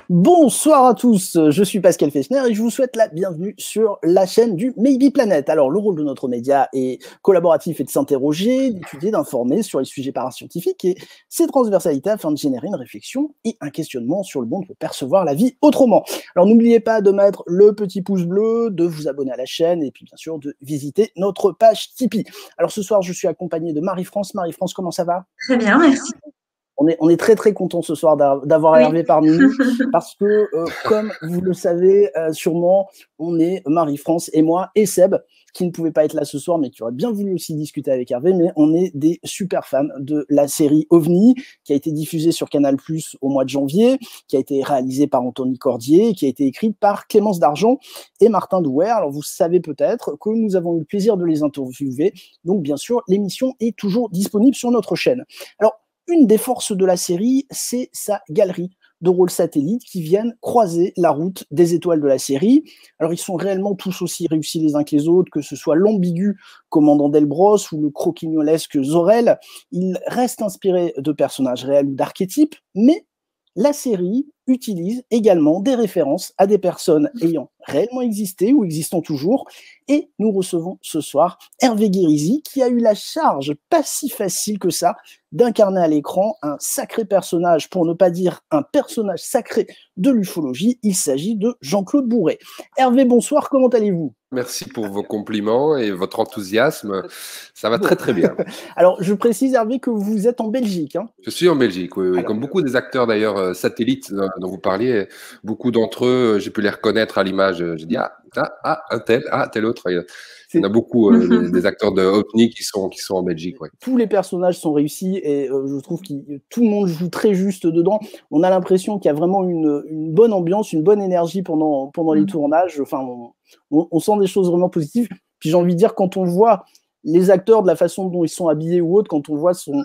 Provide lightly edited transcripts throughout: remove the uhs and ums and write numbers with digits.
Bonsoir à tous, je suis Pascal Fechner et je vous souhaite la bienvenue sur la chaîne du Maybe Planet. Alors, le rôle de notre média est collaboratif et de s'interroger, d'étudier, d'informer sur les sujets parascientifiques et ses transversalités afin de générer une réflexion et un questionnement sur le monde pour percevoir la vie autrement. Alors, n'oubliez pas de mettre le petit pouce bleu, de vous abonner à la chaîne et puis bien sûr de visiter notre page Tipeee. Alors, ce soir, je suis accompagné de Marie-France. Marie-France, comment ça va? Très bien, merci. On est très très content ce soir d'avoir Hervé parmi nous parce que, comme vous le savez sûrement, on est Marie-France et moi et Seb qui ne pouvait pas être là ce soir mais qui aurait bien voulu aussi discuter avec Hervé, mais on est des super fans de la série OVNI qui a été diffusée sur Canal+ au mois de janvier, qui a été réalisée par Anthony Cordier, qui a été écrite par Clémence Dargent et Martin Douer. Alors vous savez peut-être que nous avons eu le plaisir de les interviewer, donc bien sûr l'émission est toujours disponible sur notre chaîne. Alors, une des forces de la série, c'est sa galerie de rôles satellites qui viennent croiser la route des étoiles de la série. Alors, ils sont réellement tous aussi réussis les uns que les autres, que ce soit l'ambigu commandant Delbros ou le croquignolesque Zor-El. Ils restent inspirés de personnages réels ou d'archétypes, mais la série utilise également des références à des personnes ayant réellement existé ou existant toujours. Et nous recevons ce soir Hervé Guérisy, qui a eu la charge, pas si facile que ça, d'incarner à l'écran un sacré personnage, pour ne pas dire un personnage sacré de l'ufologie. Il s'agit de Jean-Claude Bourret. Hervé, bonsoir, comment allez-vous? Merci pour vos compliments et votre enthousiasme. Ça va très très bien. Alors, je précise, Hervé, que vous êtes en Belgique. Hein. Je suis en Belgique, oui. Alors, comme beaucoup des acteurs d'ailleurs satellites dont vous parliez, beaucoup d'entre eux, j'ai pu les reconnaître à l'image. J'ai dit un tel autre. Il y en a beaucoup des acteurs de OVNI qui sont en Belgique. Ouais. Tous les personnages sont réussis et je trouve que tout le monde joue très juste dedans. On a l'impression qu'il y a vraiment une bonne ambiance, une bonne énergie pendant les tournages. Enfin, on sent des choses vraiment positives. Puis j'ai envie de dire, quand on voit les acteurs de la façon dont ils sont habillés ou autre, quand on voit son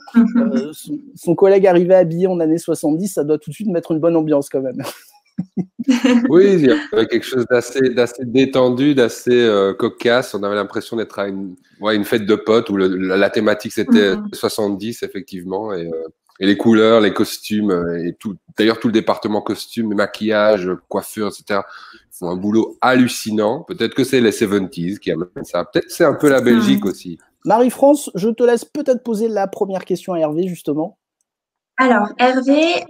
collègue arriver habillé en années 70, ça doit tout de suite mettre une bonne ambiance quand même. Oui, il y avait quelque chose d'assez détendu, d'assez cocasse. On avait l'impression d'être à une fête de potes où la thématique c'était 70 effectivement et les couleurs, les costumes et tout. D'ailleurs tout le département costume, maquillage, coiffure, etc. font un boulot hallucinant. Peut-être que c'est les 70s qui amènent ça. Peut-être c'est un peu la Belgique aussi. Marie-France, je te laisse peut-être poser la première question à Hervé justement. Alors, Hervé,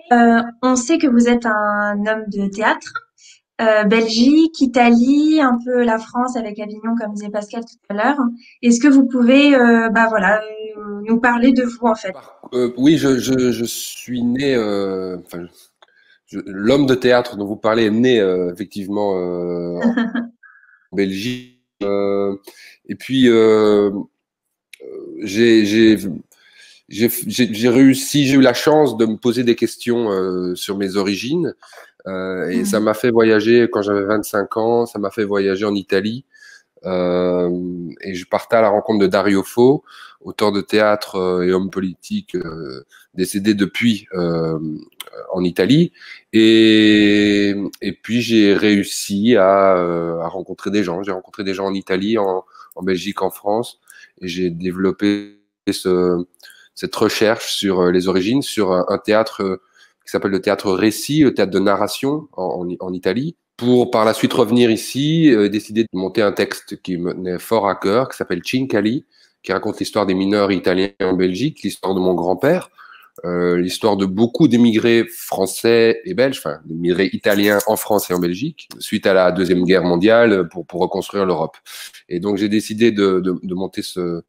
on sait que vous êtes un homme de théâtre. Belgique, Italie, un peu la France avec Avignon, comme disait Pascal tout à l'heure. Est-ce que vous pouvez nous parler de vous, en fait? Oui, je suis né... l'homme de théâtre dont vous parlez est né effectivement en Belgique. Et puis, j'ai réussi, j'ai eu la chance de me poser des questions sur mes origines. Et ça m'a fait voyager quand j'avais 25 ans, ça m'a fait voyager en Italie. Et je partais à la rencontre de Dario Fo, auteur de théâtre et homme politique décédé depuis en Italie. Et puis j'ai réussi à rencontrer des gens. J'ai rencontré des gens en Italie, en Belgique, en France. Et j'ai développé cette recherche sur les origines, sur un théâtre qui s'appelle le théâtre récit, le théâtre de narration en Italie, pour par la suite revenir ici, décider de monter un texte qui me tenait fort à cœur, qui s'appelle Cincali, qui raconte l'histoire des mineurs italiens en Belgique, l'histoire de mon grand-père, l'histoire de beaucoup d'émigrés français et belges, enfin d'émigrés italiens en France et en Belgique, suite à la Deuxième Guerre mondiale pour reconstruire l'Europe. Et donc j'ai décidé de monter ce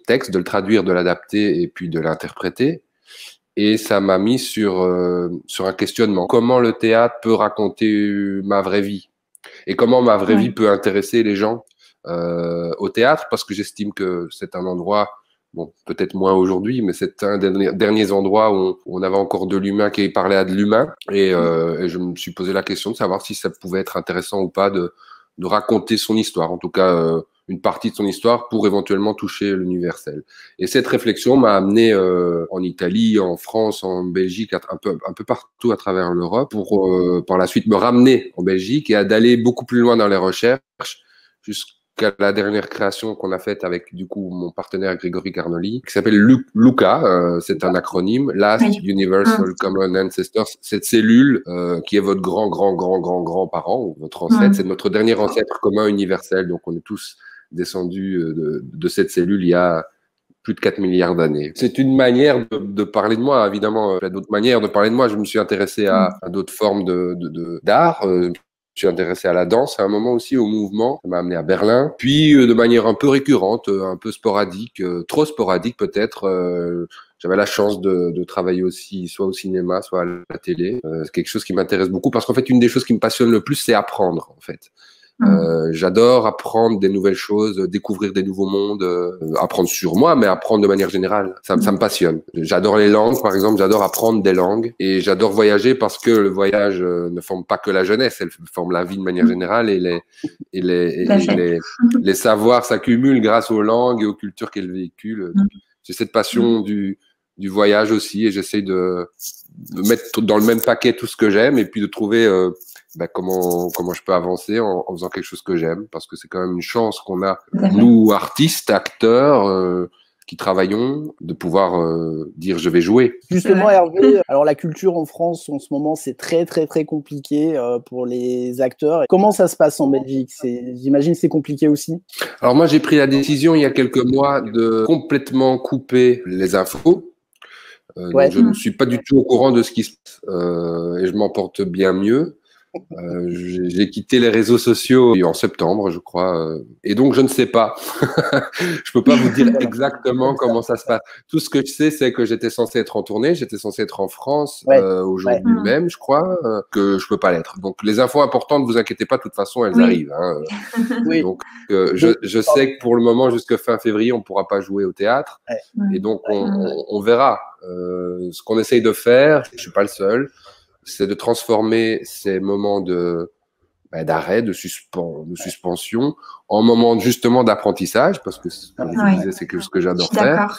texte, de le traduire, de l'adapter et puis de l'interpréter. Et ça m'a mis sur un questionnement. Comment le théâtre peut raconter ma vraie vie? Et comment ma vraie vie peut intéresser les gens au théâtre? Parce que j'estime que c'est un endroit, bon, peut-être moins aujourd'hui, mais c'est un des derniers endroits où on avait encore de l'humain qui parlait à de l'humain. Et je me suis posé la question de savoir si ça pouvait être intéressant ou pas de raconter son histoire. En tout cas, une partie de son histoire pour éventuellement toucher l'universel. Et cette réflexion m'a amené en Italie, en France, en Belgique, un peu partout à travers l'Europe, pour par la suite me ramener en Belgique et d'aller beaucoup plus loin dans les recherches jusqu'à jusqu'à la dernière création qu'on a faite avec du coup mon partenaire Grégory Carnoli, qui s'appelle LUCA, c'est un acronyme, Last Universal Common Ancestor. Cette cellule qui est votre grand-parent ou votre ancêtre, c'est notre dernier ancêtre commun universel. Donc on est tous descendus de cette cellule il y a plus de 4 milliards d'années. C'est une manière de parler de moi, évidemment. Il y a d'autres manières de parler de moi. Je me suis intéressé à d'autres formes d'art. Je me suis intéressé à la danse à un moment aussi, au mouvement. Ça m'a amené à Berlin. Puis, de manière un peu récurrente, un peu sporadique, trop sporadique peut-être, j'avais la chance de travailler aussi, soit au cinéma, soit à la télé. C'est quelque chose qui m'intéresse beaucoup parce qu'en fait, une des choses qui me passionne le plus, c'est apprendre, en fait. J'adore apprendre des nouvelles choses, découvrir des nouveaux mondes, apprendre sur moi, mais apprendre de manière générale. Ça me passionne. J'adore les langues, par exemple, j'adore apprendre des langues et j'adore voyager parce que le voyage ne forme pas que la jeunesse, elle forme la vie de manière générale et les savoirs s'accumulent grâce aux langues et aux cultures qu'elles véhiculent. J'ai cette passion du voyage aussi et j'essaye de mettre dans le même paquet tout ce que j'aime et puis de trouver comment je peux avancer en faisant quelque chose que j'aime, parce que c'est quand même une chance qu'on a, nous, artistes, acteurs, qui travaillons, de pouvoir dire je vais jouer. Justement, Hervé, alors la culture en France en ce moment, c'est très compliqué pour les acteurs. Comment ça se passe en Belgique? J'imagine c'est compliqué aussi. Alors moi, j'ai pris la décision il y a quelques mois de complètement couper les infos. Donc je ne suis pas du tout au courant de ce qui se passe et je m'en porte bien mieux. J'ai quitté les réseaux sociaux en septembre, je crois, et donc je ne sais pas. Je peux pas vous dire exactement comment ça se passe. Tout ce que je sais, c'est que j'étais censé être en tournée, j'étais censé être en France aujourd'hui même, je crois, que je peux pas l'être. Donc les infos importantes, vous inquiétez pas, de toute façon, elles arrivent. Hein. Donc je sais que pour le moment, jusqu'à fin février, on pourra pas jouer au théâtre, et donc on verra. Ce qu'on essaye de faire, je suis pas le seul, c'est de transformer ces moments d'arrêt, de suspension, en moments justement d'apprentissage, parce que comme je disais, c'est ce que j'adore faire,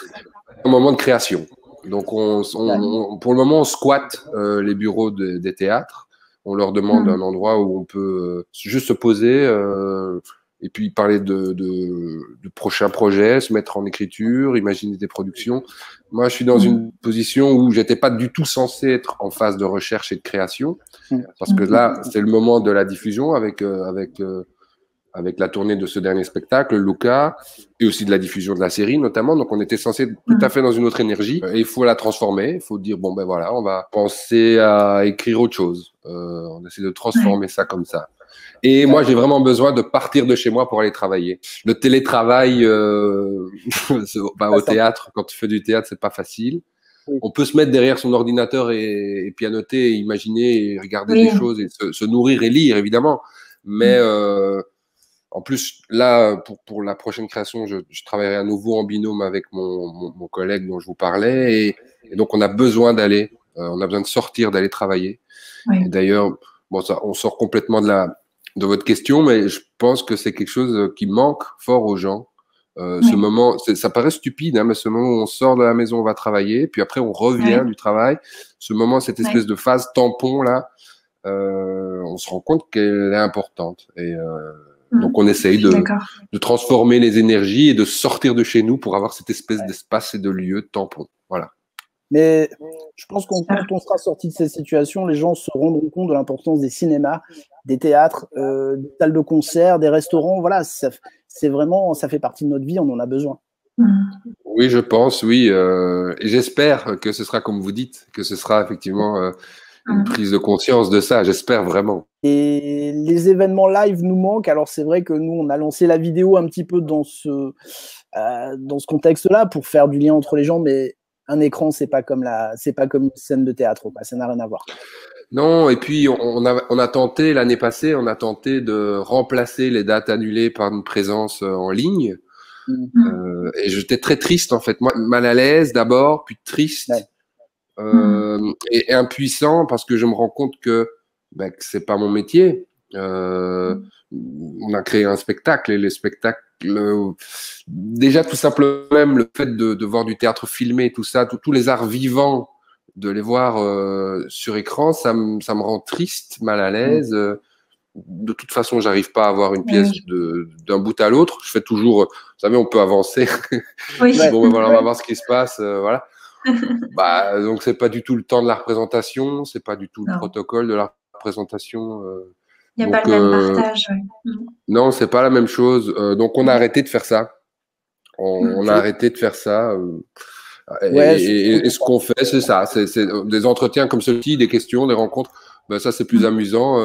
en moment de création. Donc pour le moment, on squatte les bureaux des théâtres. On leur demande un endroit où on peut juste se poser et puis parler de prochains projets, se mettre en écriture, imaginer des productions. Moi, je suis dans une position où j'étais pas du tout censé être en phase de recherche et de création, parce que là, c'est le moment de la diffusion avec la tournée de ce dernier spectacle, Luca, et aussi de la diffusion de la série notamment. Donc, on était censé tout à fait dans une autre énergie. Et il faut la transformer. Il faut dire, bon, ben voilà, on va penser à écrire autre chose. On essaie de transformer ça comme ça. Et moi, j'ai vraiment besoin de partir de chez moi pour aller travailler. Le télétravail au théâtre, quand tu fais du théâtre, c'est pas facile. On peut se mettre derrière son ordinateur et pianoter, et imaginer, et regarder des choses, et se nourrir et lire, évidemment. Mais en plus, là, pour la prochaine création, je travaillerai à nouveau en binôme avec mon collègue dont je vous parlais. Et donc, on a besoin d'aller, on a besoin de sortir, d'aller travailler. Et d'ailleurs, on sort complètement de votre question, mais je pense que c'est quelque chose qui manque fort aux gens. Ce moment, ça paraît stupide, hein, mais ce moment où on sort de la maison, on va travailler, puis après on revient du travail. Ce moment, cette espèce de phase tampon là, on se rend compte qu'elle est importante. Et donc on essaye de transformer les énergies et de sortir de chez nous pour avoir cette espèce d'espace et de lieu de tampon. Voilà. Mais je pense quand on sera sorti de cette situation, les gens se rendront compte de l'importance des cinémas, des théâtres, des salles de concert, des restaurants. Voilà, c'est vraiment, ça fait partie de notre vie, on en a besoin. Oui, je pense, oui. Et j'espère que ce sera comme vous dites, que ce sera effectivement une prise de conscience de ça. J'espère vraiment. Et les événements live nous manquent. Alors c'est vrai que nous, on a lancé la vidéo un petit peu dans ce contexte-là pour faire du lien entre les gens, mais un écran, c'est pas comme une scène de théâtre, quoi. Ça n'a rien à voir. Non, et puis on a tenté l'année passée, on a tenté de remplacer les dates annulées par une présence en ligne. Et j'étais très triste en fait, moi, mal à l'aise d'abord, puis triste et impuissant parce que je me rends compte que c'est pas mon métier. On a créé un spectacle et les spectacles, déjà tout simplement même le fait de voir du théâtre filmé, tout ça, tous les arts vivants, de les voir sur écran, ça me rend triste, mal à l'aise. de toute façon, j'arrive pas à avoir une pièce d'un bout à l'autre. Je fais toujours, vous savez, on peut avancer. Oui. Bon, ben voilà, on va voir ce qui se passe, voilà. Bah, donc c'est pas du tout le temps de la représentation, c'est pas du tout le protocole de la représentation. Il n'y a pas le même partage. Ouais. Non, c'est pas la même chose. Donc on a arrêté de faire ça. On a arrêté de faire ça. Et ce qu'on fait, c'est ça. C'est des entretiens comme ceux-ci, des questions, des rencontres. Ben, ça, c'est plus amusant.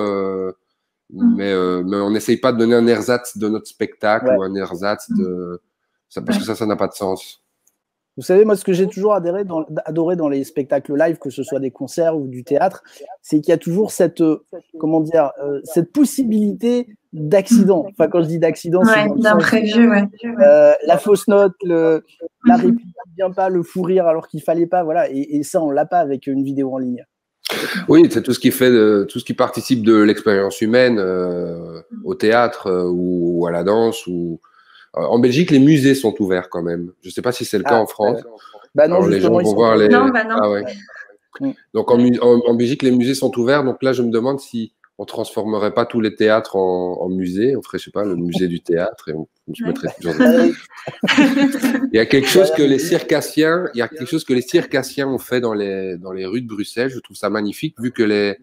Mais on n'essaye pas de donner un ersatz de notre spectacle ou un ersatz de ça, parce que ça n'a pas de sens. Vous savez, moi, ce que j'ai toujours adoré dans les spectacles live, que ce soit des concerts ou du théâtre, c'est qu'il y a toujours cette, comment dire, cette possibilité d'accident. Enfin, quand je dis d'accident, c'est d'imprévu, la fausse note, la réplique qui vient pas, le fou rire alors qu'il fallait pas, voilà. Et ça, on l'a pas avec une vidéo en ligne. Oui, c'est tout ce qui tout ce qui participe de l'expérience humaine au théâtre ou à la danse ou. En Belgique, les musées sont ouverts quand même. Je ne sais pas si c'est le cas en France. Bah non, les gens vont voir les. Non, bah non. Ah ouais. Donc en Belgique, les musées sont ouverts. Donc là, je me demande si on transformerait pas tous les théâtres en musées. On ferait, je sais pas, le musée du théâtre et on se mettrait toujours. Il y a quelque chose que les circassiens, ont fait dans les rues de Bruxelles. Je trouve ça magnifique, vu que les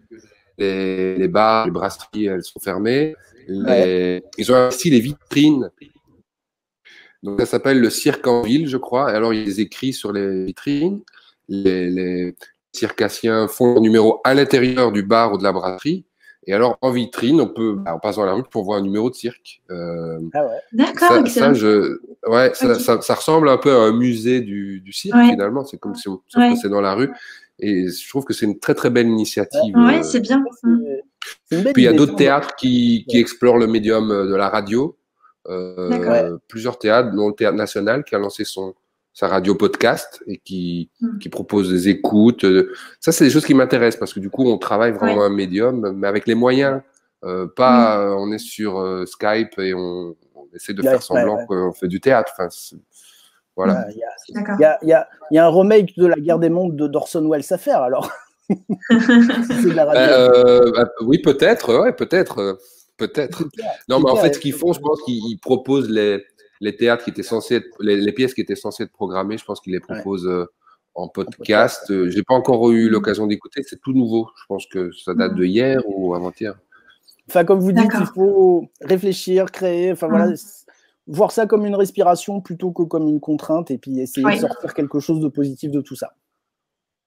bars, les brasseries, elles sont fermées. Ils ont ainsi les vitrines. Donc, ça s'appelle le cirque en ville, je crois. Et alors, il y a des écrits sur les vitrines. Les circassiens font leur numéro à l'intérieur du bar ou de la brasserie. Et alors, en vitrine, on passe dans la rue pour voir un numéro de cirque. D'accord, ça ressemble un peu à un musée du cirque, finalement. C'est comme si sauf que c'est dans la rue. Et je trouve que c'est une très, très belle initiative. Oui, c'est bien. Puis, il y a d'autres théâtres qui explorent le médium de la radio. Plusieurs théâtres, dont le Théâtre National qui a lancé sa radio podcast et qui propose des écoutes. Ça, c'est des choses qui m'intéressent parce que du coup, on travaille vraiment un médium, mais avec les moyens. On est sur Skype et on essaie de faire semblant qu'on fait du théâtre. Enfin, voilà. Il y a un remake de La Guerre des Mondes d'Orson Welles à faire alors. C'est de la radio. Oui, peut-être. Peut-être. Non, mais en fait, ce qu'ils font, je pense qu'ils proposent les théâtres qui étaient censés être, les pièces qui étaient censées être programmées, je pense qu'ils les proposent en podcast. J'ai pas encore eu l'occasion d'écouter, c'est tout nouveau. Je pense que ça date de hier ou avant-hier. Enfin, comme vous dites, il faut réfléchir, créer, enfin voilà, voir ça comme une respiration plutôt que comme une contrainte et puis essayer de sortir quelque chose de positif de tout ça.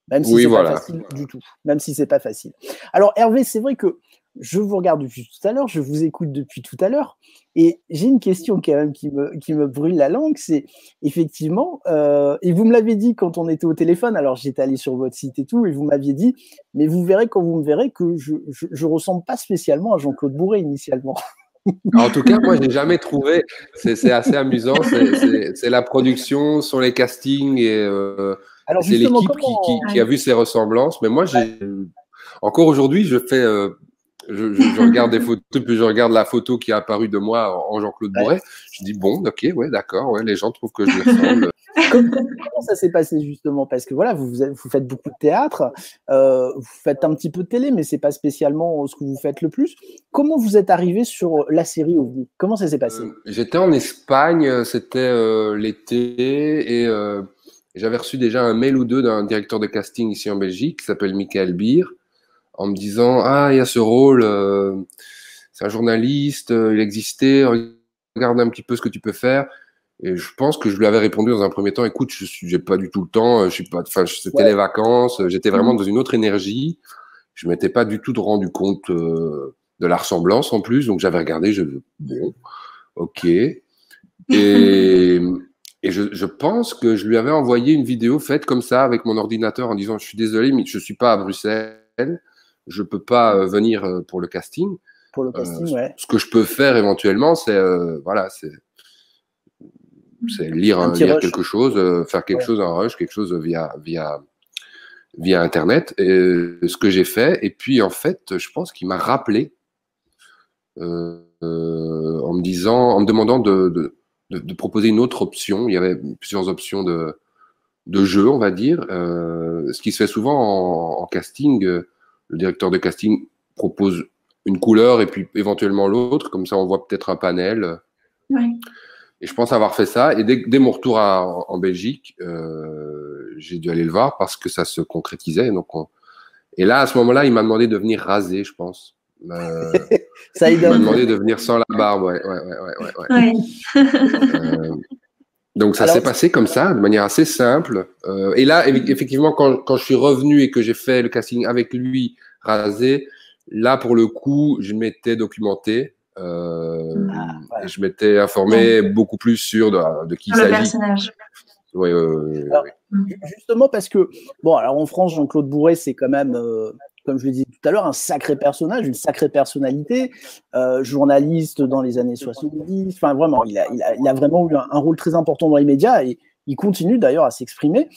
Même si c'est pas facile du tout. Même si c'est pas facile. Alors Hervé, c'est vrai que je vous regarde depuis tout à l'heure, je vous écoute depuis tout à l'heure, et j'ai une question quand même qui me brûle la langue, c'est effectivement, et vous me l'avez dit quand on était au téléphone, alors j'étais allé sur votre site et tout, et vous m'aviez dit, mais vous verrez quand vous me verrez que je ressemble pas spécialement à Jean-Claude Bourré initialement. En tout cas, moi, j'ai jamais trouvé. C'est assez amusant. C'est la production, sont les castings et c'est l'équipe qui a vu ces ressemblances. Mais moi, encore aujourd'hui, je fais. Je regarde des photos, puis je regarde la photo qui est apparue de moi en Jean-Claude Bourré. Je dis bon, ok, d'accord, les gens trouvent que je lui ressemble. Comment ça s'est passé justement? Parce que voilà, vous faites beaucoup de théâtre, vous faites un petit peu de télé, mais c'est pas spécialement ce que vous faites le plus. Comment vous êtes arrivé sur la série OVNI? Comment ça s'est passé? J'étais en Espagne, c'était l'été, et j'avais reçu déjà un mail ou deux d'un directeur de casting ici en Belgique qui s'appelle Michael Beer, en me disant il y a ce rôle, c'est un journaliste, il existait, regarde un petit peu ce que tu peux faire. Et je pense que je lui avais répondu dans un premier temps, écoute, j'ai pas du tout le temps, c'était les vacances, j'étais vraiment dans une autre énergie, je m'étais pas du tout rendu compte de la ressemblance en plus, donc j'avais regardé, bon, ok, et je pense que je lui avais envoyé une vidéo faite comme ça avec mon ordinateur en disant, je suis désolé, mais je suis pas à Bruxelles, je peux pas venir pour le casting. Pour le casting, Ce que je peux faire éventuellement, c'est lire quelque chose, faire quelque chose en rush, quelque chose via Internet. Et ce que j'ai fait. Et puis, en fait, je pense qu'il m'a rappelé en me demandant de proposer une autre option. Il y avait plusieurs options de jeu, on va dire. Ce qui se fait souvent en casting, le directeur de casting propose une couleur et puis éventuellement l'autre, comme ça on voit peut-être un panel. Ouais. Et je pense avoir fait ça. Et dès mon retour en Belgique, j'ai dû aller le voir parce que ça se concrétisait. Donc et là, à ce moment-là, il m'a demandé de venir raser, je pense. Ça il m'a demandé de venir sans la barbe. Ouais. Donc ça s'est passé comme ça, de manière assez simple. Et là, effectivement, quand je suis revenu et que j'ai fait le casting avec lui, rasé, là, pour le coup, je m'étais documenté. Voilà. Et je m'étais informé beaucoup plus sûr de qui il Le s'agit. personnage. Oui. Justement parce que, bon, alors en France, Jean-Claude Bourré, c'est quand même, comme je l'ai dit tout à l'heure, un sacré personnage, une sacrée personnalité, journaliste dans les années 70, enfin vraiment, il a vraiment eu un rôle très important dans les médias et il continue d'ailleurs à s'exprimer.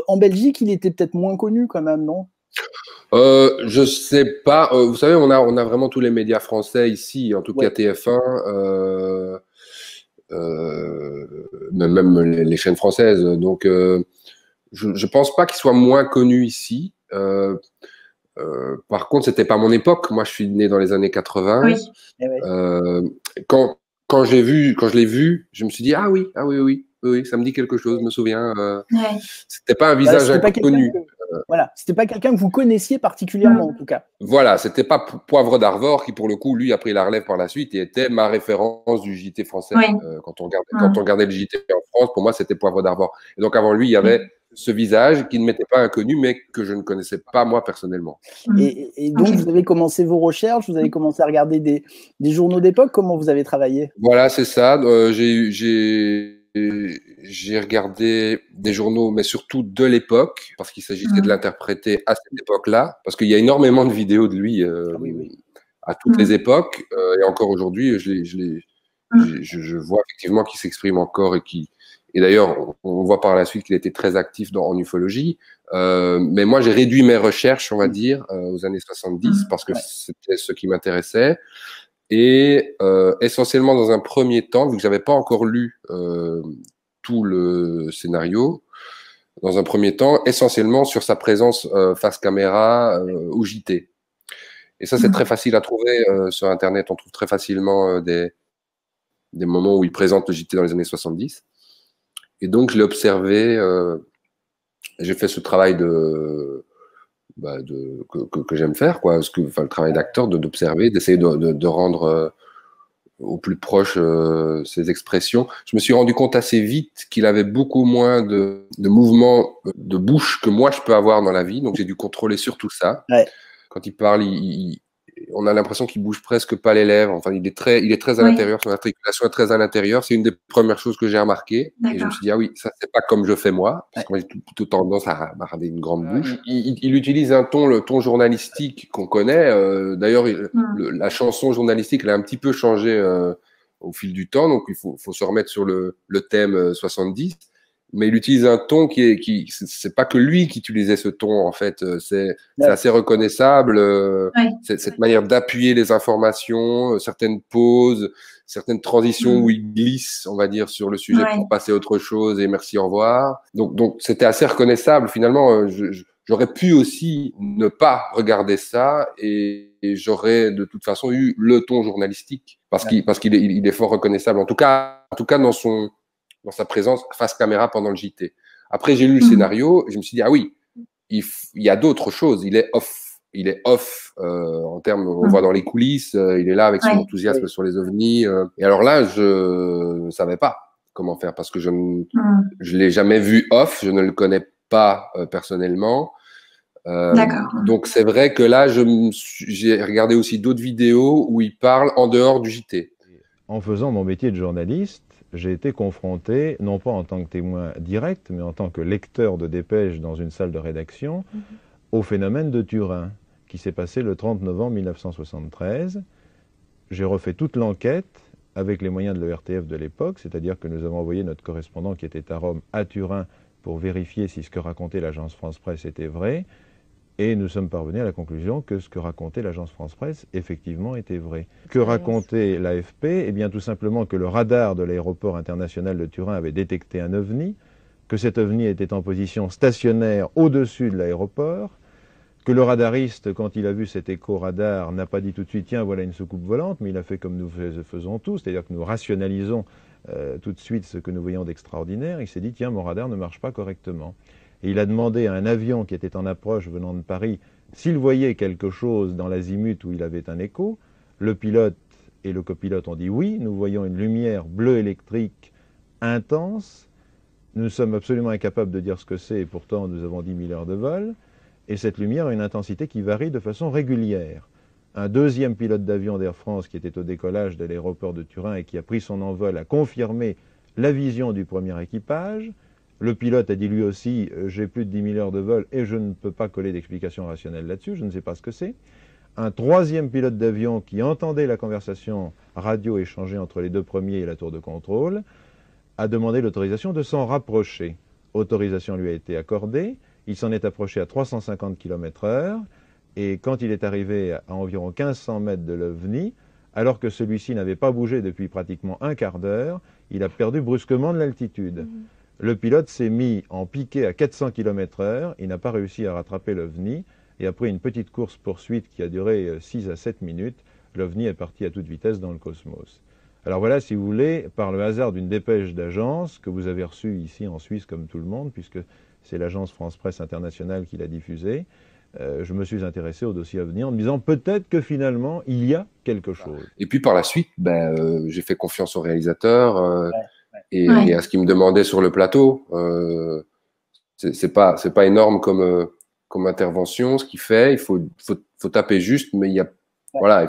En Belgique, il était peut-être moins connu quand même, non? Je sais pas. Vous savez, on a vraiment tous les médias français ici, en tout cas TF1, même les chaînes françaises. Donc, je pense pas qu'il soit moins connu ici. Par contre, c'était pas mon époque. Moi, je suis né dans les années 80. Oui. Quand je l'ai vu, je me suis dit oui, ça me dit quelque chose. Je me souviens. C'était pas un visage inconnu. Voilà, c'était pas quelqu'un que vous connaissiez particulièrement, en tout cas. Voilà, c'était pas Poivre d'Arvor qui, pour le coup, lui, a pris la relève par la suite et était ma référence du JT français. Oui. Quand on regardait le JT en France, pour moi, c'était Poivre d'Arvor. Et donc, avant lui, il y avait ce visage qui ne m'était pas inconnu, mais que je ne connaissais pas moi personnellement. Et donc, vous avez commencé vos recherches, vous avez commencé à regarder des journaux d'époque. Comment vous avez travaillé? Voilà, c'est ça. J'ai regardé des journaux, mais surtout de l'époque, parce qu'il s'agissait de l'interpréter à cette époque-là, parce qu'il y a énormément de vidéos de lui à toutes les époques, et encore aujourd'hui, je vois effectivement qu'il s'exprime encore et d'ailleurs, on voit par la suite qu'il était très actif en ufologie. Mais moi, j'ai réduit mes recherches, on va dire, aux années 70, parce que c'était ce qui m'intéressait. Et essentiellement, dans un premier temps, vu que j'avais pas encore lu tout le scénario, dans un premier temps, essentiellement sur sa présence face caméra au JT. Et ça, c'est très facile à trouver sur Internet. On trouve très facilement des moments où il présente le JT dans les années 70. Et donc, je l'ai observé. J'ai fait ce travail que j'aime faire, quoi. Le travail d'acteur, d'observer, d'essayer de rendre au plus proche ses expressions. Je me suis rendu compte assez vite qu'il avait beaucoup moins de mouvements de bouche que moi je peux avoir dans la vie, donc j'ai dû contrôler surtout ça. Quand il parle, on a l'impression qu'il bouge presque pas les lèvres. Enfin, il est très à l'intérieur, son articulation est très à l'intérieur. C'est une des premières choses que j'ai remarquées. Et je me suis dit, oui, ça, c'est pas comme je fais moi. Parce que moi, j'ai plutôt tendance à regarder une grande bouche. Il utilise le ton journalistique qu'on connaît. D'ailleurs, la chanson journalistique, elle a un petit peu changé au fil du temps. Donc, il faut se remettre sur le thème 70. Mais il utilise un ton c'est pas que lui qui utilisait ce ton, en fait. C'est assez reconnaissable. Cette manière d'appuyer les informations, certaines pauses, certaines transitions où il glisse, on va dire, sur le sujet pour passer à autre chose et merci, au revoir. Donc c'était assez reconnaissable. Finalement, j'aurais pu aussi ne pas regarder ça et j'aurais de toute façon eu le ton journalistique parce qu'il est fort reconnaissable. En tout cas dans sa présence face caméra pendant le JT. Après, j'ai lu le scénario et je me suis dit, oui, il y a d'autres choses. Il est off. En termes, on voit dans les coulisses, il est là avec son enthousiasme sur les ovnis. Et alors là, je ne savais pas comment faire parce que je l'ai jamais vu off, je ne le connais pas personnellement. Donc c'est vrai que là, j'ai regardé aussi d'autres vidéos où il parle en dehors du JT. En faisant mon métier de journaliste, j'ai été confronté, non pas en tant que témoin direct, mais en tant que lecteur de dépêches dans une salle de rédaction, au phénomène de Turin, qui s'est passé le 30 novembre 1973. J'ai refait toute l'enquête avec les moyens de l'ERTF de l'époque, c'est-à-dire que nous avons envoyé notre correspondant qui était à Rome, à Turin, pour vérifier si ce que racontait l'agence France-Presse était vrai, et nous sommes parvenus à la conclusion que ce que racontait l'agence France-Presse, effectivement, était vrai. Que racontait l'AFP? Eh bien, tout simplement que le radar de l'aéroport international de Turin avait détecté un ovni, que cet ovni était en position stationnaire au-dessus de l'aéroport, que le radariste, quand il a vu cet écho-radar, n'a pas dit tout de suite « tiens, voilà une soucoupe volante », mais il a fait comme nous faisons tous, c'est-à-dire que nous rationalisons tout de suite ce que nous voyons d'extraordinaire. Il s'est dit « tiens, mon radar ne marche pas correctement ». Et il a demandé à un avion qui était en approche venant de Paris s'il voyait quelque chose dans l'azimut où il avait un écho. Le pilote et le copilote ont dit « oui, nous voyons une lumière bleue électrique intense. Nous sommes absolument incapables de dire ce que c'est, et pourtant nous avons 10 000 heures de vol. Et cette lumière a une intensité qui varie de façon régulière. » Un deuxième pilote d'avion d'Air France qui était au décollage de l'aéroport de Turin et qui a pris son envol a confirmé la vision du premier équipage. Le pilote a dit lui aussi « j'ai plus de 10 000 heures de vol et je ne peux pas coller d'explication rationnelle là-dessus, je ne sais pas ce que c'est ». Un troisième pilote d'avion qui entendait la conversation radio échangée entre les deux premiers et la tour de contrôle a demandé l'autorisation de s'en rapprocher. Autorisation lui a été accordée. Il s'en est approché à 350 km/h et quand il est arrivé à environ 1500 mètres de l'OVNI, alors que celui-ci n'avait pas bougé depuis pratiquement un quart d'heure, il a perdu brusquement de l'altitude. Le pilote s'est mis en piqué à 400 km/h, il n'a pas réussi à rattraper l'OVNI et après une petite course-poursuite qui a duré 6 à 7 minutes, l'OVNI est parti à toute vitesse dans le cosmos. Alors voilà, si vous voulez, par le hasard d'une dépêche d'agence que vous avez reçue ici en Suisse comme tout le monde, puisque c'est l'agence France Presse Internationale qui l'a diffusée, je me suis intéressé au dossier OVNI en me disant peut-être que finalement il y a quelque chose. Et puis par la suite, j'ai fait confiance au réalisateur et à ce qu'il me demandait sur le plateau. C'est pas énorme comme intervention, ce qu'il fait. Il faut taper juste, mais il y a pas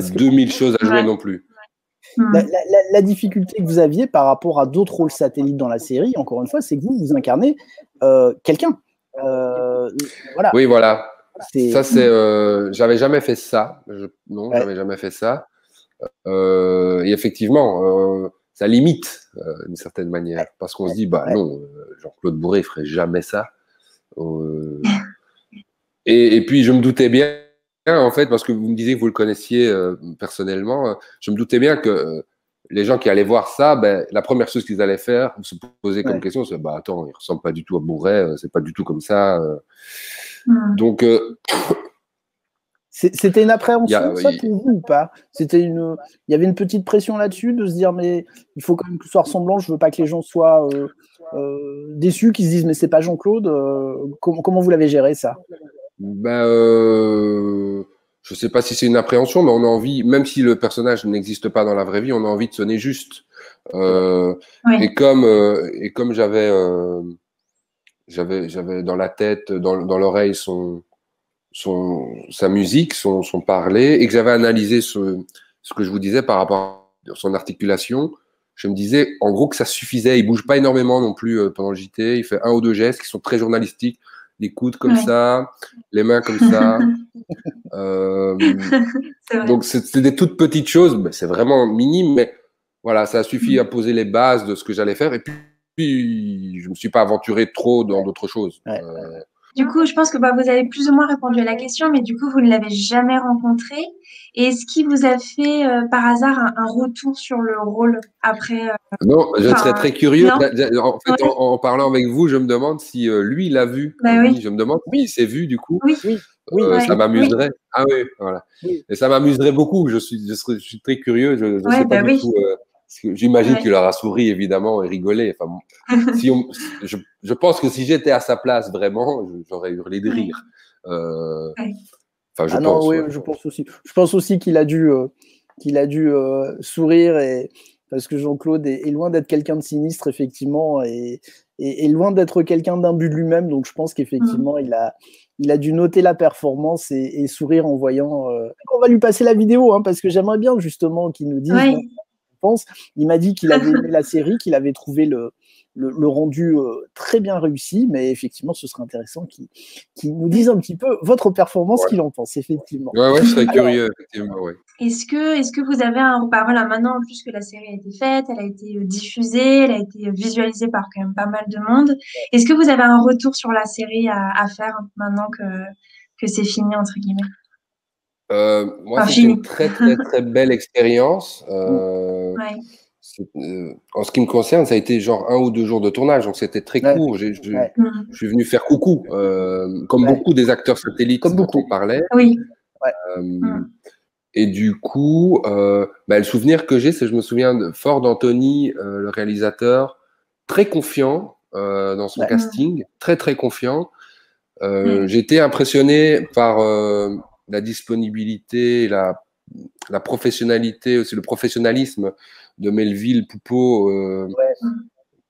2000 choses à jouer non plus. La difficulté que vous aviez par rapport à d'autres rôles satellites dans la série, encore une fois, c'est que vous incarnez quelqu'un. Voilà. Oui, voilà. Ça, c'est. J'avais jamais fait ça. J'avais jamais fait ça. Et effectivement, ça limite d'une certaine manière, parce qu'on se dit, non, Jean-Claude Bourré ferait jamais ça. Et puis, je me doutais bien. En fait, parce que vous me disiez que vous le connaissiez personnellement, je me doutais bien que les gens qui allaient voir ça, la première chose qu'ils allaient faire, se poser comme question, c'est attends, il ressemble pas du tout à Bourret, c'est pas du tout comme ça. Donc, c'était une appréhension ça pour vous ou pas? Il y avait une petite pression là-dessus de se dire mais il faut quand même que ce soit ressemblant, je veux pas que les gens soient déçus, qu'ils se disent mais c'est pas Jean-Claude. Comment vous l'avez géré ça? Je sais pas si c'est une appréhension, mais on a envie, même si le personnage n'existe pas dans la vraie vie, on a envie de sonner juste. Et comme j'avais dans la tête, dans l'oreille sa musique, son parler, et que j'avais analysé ce que je vous disais par rapport à son articulation, je me disais en gros que ça suffisait. Il bouge pas énormément non plus pendant le JT. Il fait un ou deux gestes qui sont très journalistiques. Les coudes comme ça, les mains comme ça. Donc, c'est des toutes petites choses. C'est vraiment minime, mais voilà, ça a suffi à poser les bases de ce que j'allais faire. Et puis, je ne me suis pas aventuré trop dans d'autres choses. Du coup, je pense que vous avez plus ou moins répondu à la question, mais du coup, vous ne l'avez jamais rencontré. Et est-ce qu'il vous a fait par hasard un retour sur le rôle après Non, je serais très curieux. En fait, en parlant avec vous, je me demande si lui l'a vu. Je me demande si il s'est vu du coup. Ça m'amuserait. Ah oui, voilà. Et ça m'amuserait beaucoup. Je suis très curieux. Je ne sais pas du tout. J'imagine qu'il aura souri évidemment et rigolé. Enfin, je pense que si j'étais à sa place vraiment, j'aurais hurlé de rire. Je pense aussi. Je pense aussi qu'il a dû sourire parce que Jean-Claude est loin d'être quelqu'un de sinistre effectivement et loin d'être quelqu'un d'imbu de lui-même. Donc je pense qu'effectivement il a dû noter la performance et sourire en voyant. On va lui passer la vidéo parce que j'aimerais bien justement qu'il nous dise. Il m'a dit qu'il avait aimé la série, qu'il avait trouvé le rendu très bien réussi, mais effectivement, ce serait intéressant qu'il nous dise un petit peu votre performance, qu'il en pense, effectivement. Ouais, je serais curieux, effectivement, ouais. Est-ce que vous avez maintenant, en plus que la série a été faite, elle a été diffusée, elle a été visualisée par quand même pas mal de monde, est-ce que vous avez un retour sur la série à faire maintenant que c'est fini, entre guillemets? Moi, c'est une très, très, très belle expérience. En ce qui me concerne, ça a été genre 1 ou 2 jours de tournage, donc c'était très court. Je suis venu faire coucou, comme beaucoup des acteurs satellites dont on parlait. Oui. Et du coup, le souvenir que j'ai, c'est je me souviens fort d'Anthony, le réalisateur, très confiant dans son casting, très très confiant. J'ai été impressionné par la disponibilité, la professionnalité, aussi le professionnalisme de Melville Poupeau,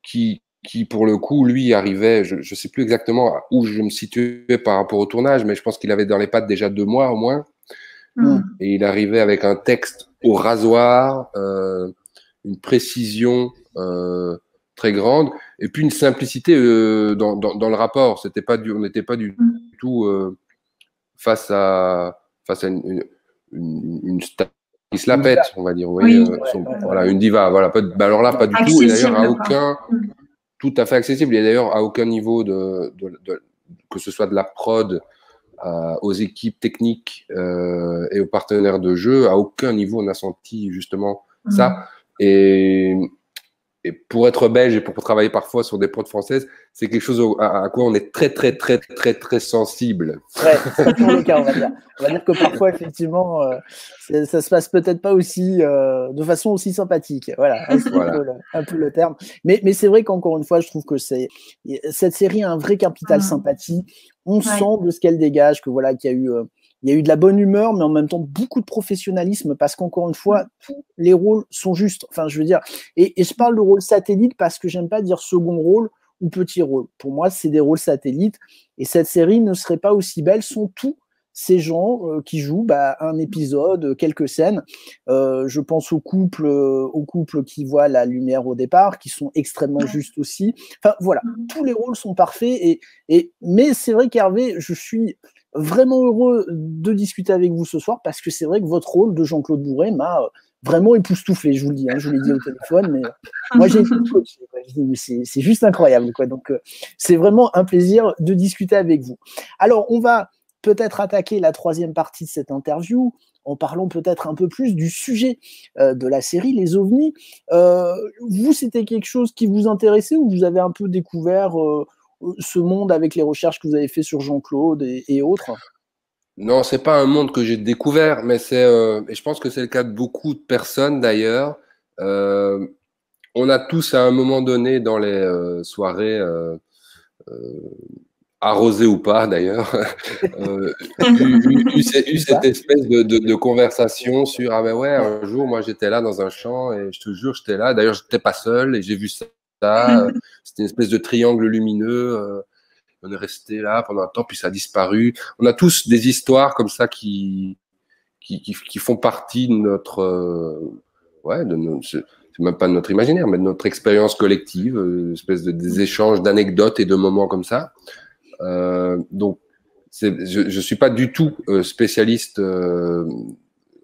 qui pour le coup, lui, arrivait, je ne sais plus exactement où je me situais par rapport au tournage, mais je pense qu'il avait dans les pattes déjà 2 mois au moins. Et il arrivait avec un texte au rasoir, une précision très grande, et puis une simplicité dans le rapport. On n'était pas du tout face à une star qui se la pète, on va dire. Voilà, une diva. Voilà, alors là, pas du tout. Et d'ailleurs, tout à fait accessible. Et d'ailleurs, à aucun niveau que ce soit de la prod aux équipes techniques et aux partenaires de jeu, à aucun niveau on a senti justement ça. Et pour être belge et pour travailler parfois sur des prods françaises, c'est quelque chose à quoi on est très, très, très, très, très sensible. Ouais, c'est toujours le cas, on va dire. On va dire que parfois, effectivement, ça se passe peut-être pas aussi, de façon aussi sympathique. Voilà, c'est un peu le terme. Mais c'est vrai qu'encore une fois, je trouve que cette série a un vrai capital sympathie. On sent de ce qu'elle dégage, que voilà, qu'il y a eu. Il y a eu de la bonne humeur, mais en même temps beaucoup de professionnalisme, parce qu'encore une fois, tous les rôles sont justes. Enfin, je veux dire, et je parle de rôle satellite parce que j'aime pas dire second rôle ou petit rôle. Pour moi, c'est des rôles satellites, et cette série ne serait pas aussi belle sans tous ces gens qui jouent un épisode, quelques scènes. Je pense aux couples qui voient la lumière au départ, qui sont extrêmement justes aussi. Enfin, voilà, tous les rôles sont parfaits, mais c'est vrai qu'Hervé, je suis vraiment heureux de discuter avec vous ce soir, parce que c'est vrai que votre rôle de Jean-Claude Bourret m'a vraiment époustouflé, je vous le dis, je vous l'ai dit au téléphone, mais moi j'ai été coaché, c'est juste incroyable, quoi. Donc c'est vraiment un plaisir de discuter avec vous. Alors on va peut-être attaquer la 3e partie de cette interview en parlant peut-être un peu plus du sujet de la série, les ovnis. Vous, c'était quelque chose qui vous intéressait, ou vous avez un peu découvert ce monde avec les recherches que vous avez fait sur Jean-Claude et autres? Non, c'est pas un monde que j'ai découvert, mais et je pense que c'est le cas de beaucoup de personnes d'ailleurs. On a tous à un moment donné dans les soirées, arrosées ou pas d'ailleurs, eu cette espèce de conversation sur ah ben ouais, un jour moi j'étais là dans un champ et je te jure j'étais là. D'ailleurs j'étais pas seul et j'ai vu ça. C'était une espèce de triangle lumineux. On est resté là pendant un temps, puis ça a disparu. On a tous des histoires comme ça qui font partie de notre, c'est même pas de notre imaginaire, mais de notre expérience collective, une espèce des échanges d'anecdotes et de moments comme ça. Donc, je suis pas du tout spécialiste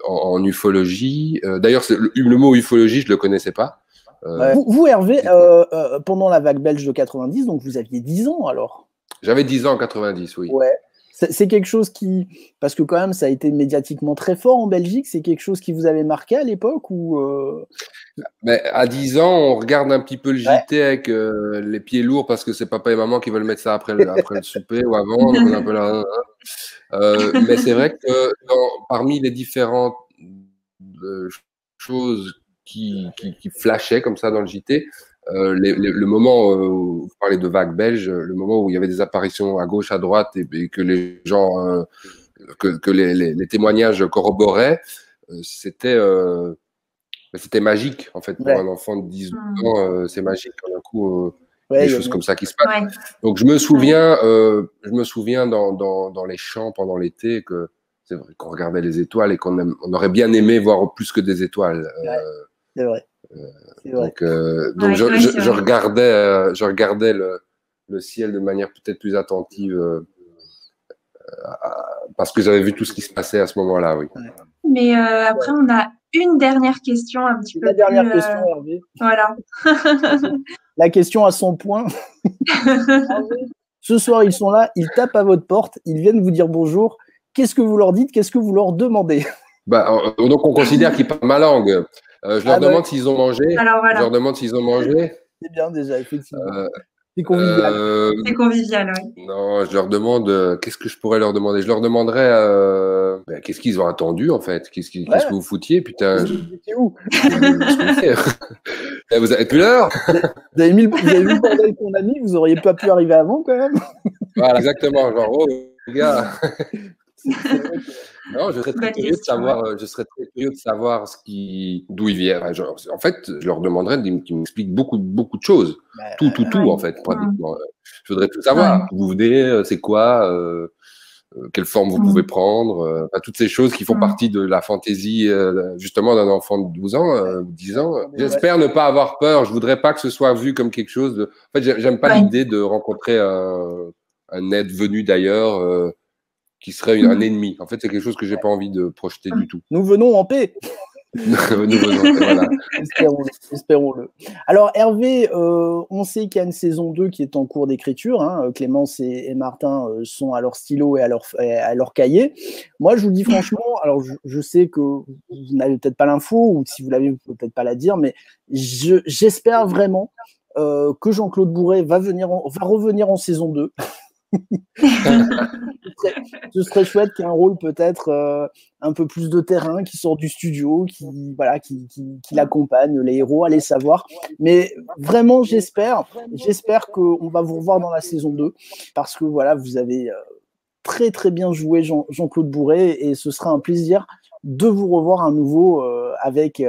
en ufologie. D'ailleurs, le mot ufologie, je le connaissais pas. Vous, Hervé, pendant la vague belge de 90, donc vous aviez 10 ans alors? J'avais 10 ans en 90, oui. Ouais. C'est quelque chose parce que quand même, ça a été médiatiquement très fort en Belgique, c'est quelque chose qui vous avait marqué à l'époque ou Mais à 10 ans, on regarde un petit peu le JT avec les pieds lourds parce que c'est papa et maman qui veulent mettre ça après le souper ou avant. Donc on est un peu là. Mais c'est vrai que parmi les différentes choses qui flashaient comme ça dans le JT, le moment où vous parlez de vague belge, le moment où il y avait des apparitions à gauche, à droite et que les gens, que les témoignages corroboraient, c'était magique en fait pour un enfant de 10 ans. C'est magique d'un coup, des choses comme ça qui se passent. Donc je me souviens dans les champs pendant l'été que c'est vrai qu'on regardait les étoiles et qu'on aurait bien aimé voir plus que des étoiles. C'est vrai. Donc je regardais le ciel de manière peut-être plus attentive parce que j'avais vu tout ce qui se passait à ce moment-là, oui. Mais après, on a une dernière question un petit peu. La dernière question, Hervé. Voilà. La question à 100 points. Ce soir, ils sont là, ils tapent à votre porte, ils viennent vous dire bonjour. Qu'est-ce que vous leur dites? Qu'est-ce que vous leur demandez? Donc on considère qu'ils parlent ma langue. Je leur demande s'ils ont mangé. Alors voilà. Je leur demande s'ils ont mangé. C'est bien déjà, effectivement. C'est convivial. C'est convivial, oui. Non, je leur demande, qu'est-ce que je pourrais leur demander? Je leur demanderais, qu'est-ce qu'ils ont attendu, en fait? Qu'est-ce que vous foutiez, putain? Vous étiez où? Vous avez plus l'heure? Vous avez vu le bordel qu'on a mis, vous auriez pas pu arriver avant, quand même? Voilà, exactement. Genre, oh, les gars. Non, je serais très curieux de savoir d'où ils viennent. En fait, je leur demanderais qu'ils m'expliquent beaucoup de choses. Tout, en fait, pratiquement. Je voudrais tout savoir. D'où vous venez, c'est quoi, quelle forme vous pouvez prendre, toutes ces choses qui font partie de la fantaisie, justement, d'un enfant de 12 ans, 10 ans. J'espère ne pas avoir peur. Je voudrais pas que ce soit vu comme quelque chose de... En fait, j'aime pas l'idée de rencontrer un être venu d'ailleurs, qui serait un ennemi. En fait, c'est quelque chose que j'ai pas envie de projeter du tout. Nous venons en paix. Nous venons, voilà. Espérons-le. Alors Hervé, on sait qu'il y a une saison 2 qui est en cours d'écriture. Hein. Clémence et Martin sont à leur stylo et à leur cahier. Moi, je vous dis franchement, alors je sais que vous n'avez peut-être pas l'info, ou si vous l'avez, vous ne pouvez peut-être pas la dire, mais j'espère vraiment que Jean-Claude Bourret va revenir en saison 2. Ce serait chouette qu'il y ait un rôle peut-être un peu plus de terrain, qui sort du studio, qui l'accompagne, les héros, allez savoir. Mais vraiment, j'espère qu'on va vous revoir dans la saison 2, parce que voilà, vous avez très très bien joué Jean-Claude Bourret, et ce sera un plaisir de vous revoir à nouveau avec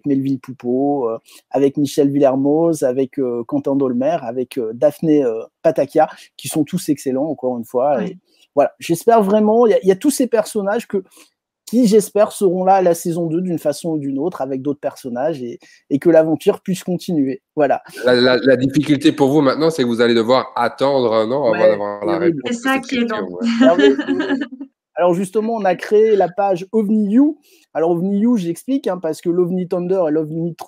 Melville Poupeau, avec Michel Villermoz, avec Quentin Dolmer, avec Daphné Patakia, qui sont tous excellents, encore une fois. Oui. Et voilà, j'espère vraiment, il y a tous ces personnages qui, j'espère, seront là à la saison 2 d'une façon ou d'une autre, avec d'autres personnages, et que l'aventure puisse continuer. Voilà. La difficulté pour vous maintenant, c'est que vous allez devoir attendre un an avant d'avoir la réponse. C'est ça qui est long. Alors justement, on a créé la page OVNI You. Alors OVNI You, j'explique, parce que l'OVNI Thunder et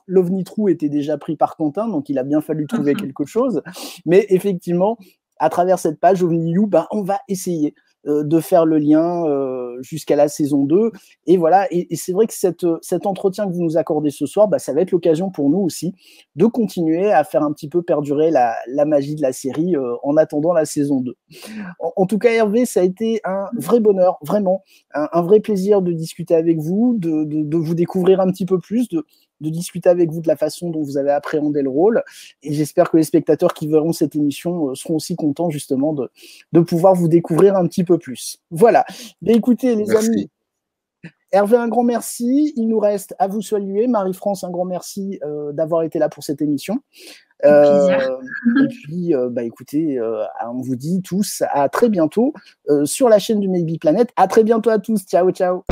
l'OVNI True étaient déjà pris par Quentin, donc il a bien fallu trouver quelque chose. Mais effectivement, à travers cette page OVNI You, on va essayer de faire le lien jusqu'à la saison 2. Et voilà, et c'est vrai que cet entretien que vous nous accordez ce soir, ça va être l'occasion pour nous aussi de continuer à faire un petit peu perdurer la magie de la série en attendant la saison 2. En tout cas, Hervé, ça a été un vrai bonheur, vraiment, un vrai plaisir de discuter avec vous, de vous découvrir un petit peu plus, de discuter avec vous de la façon dont vous avez appréhendé le rôle. Et j'espère que les spectateurs qui verront cette émission seront aussi contents justement de pouvoir vous découvrir un petit peu plus. Voilà. Mais écoutez, les amis, Hervé, un grand merci. Il nous reste à vous saluer. Marie-France, un grand merci d'avoir été là pour cette émission. Et puis, écoutez, on vous dit tous à très bientôt sur la chaîne du Maybe Planet. À très bientôt à tous. Ciao, ciao.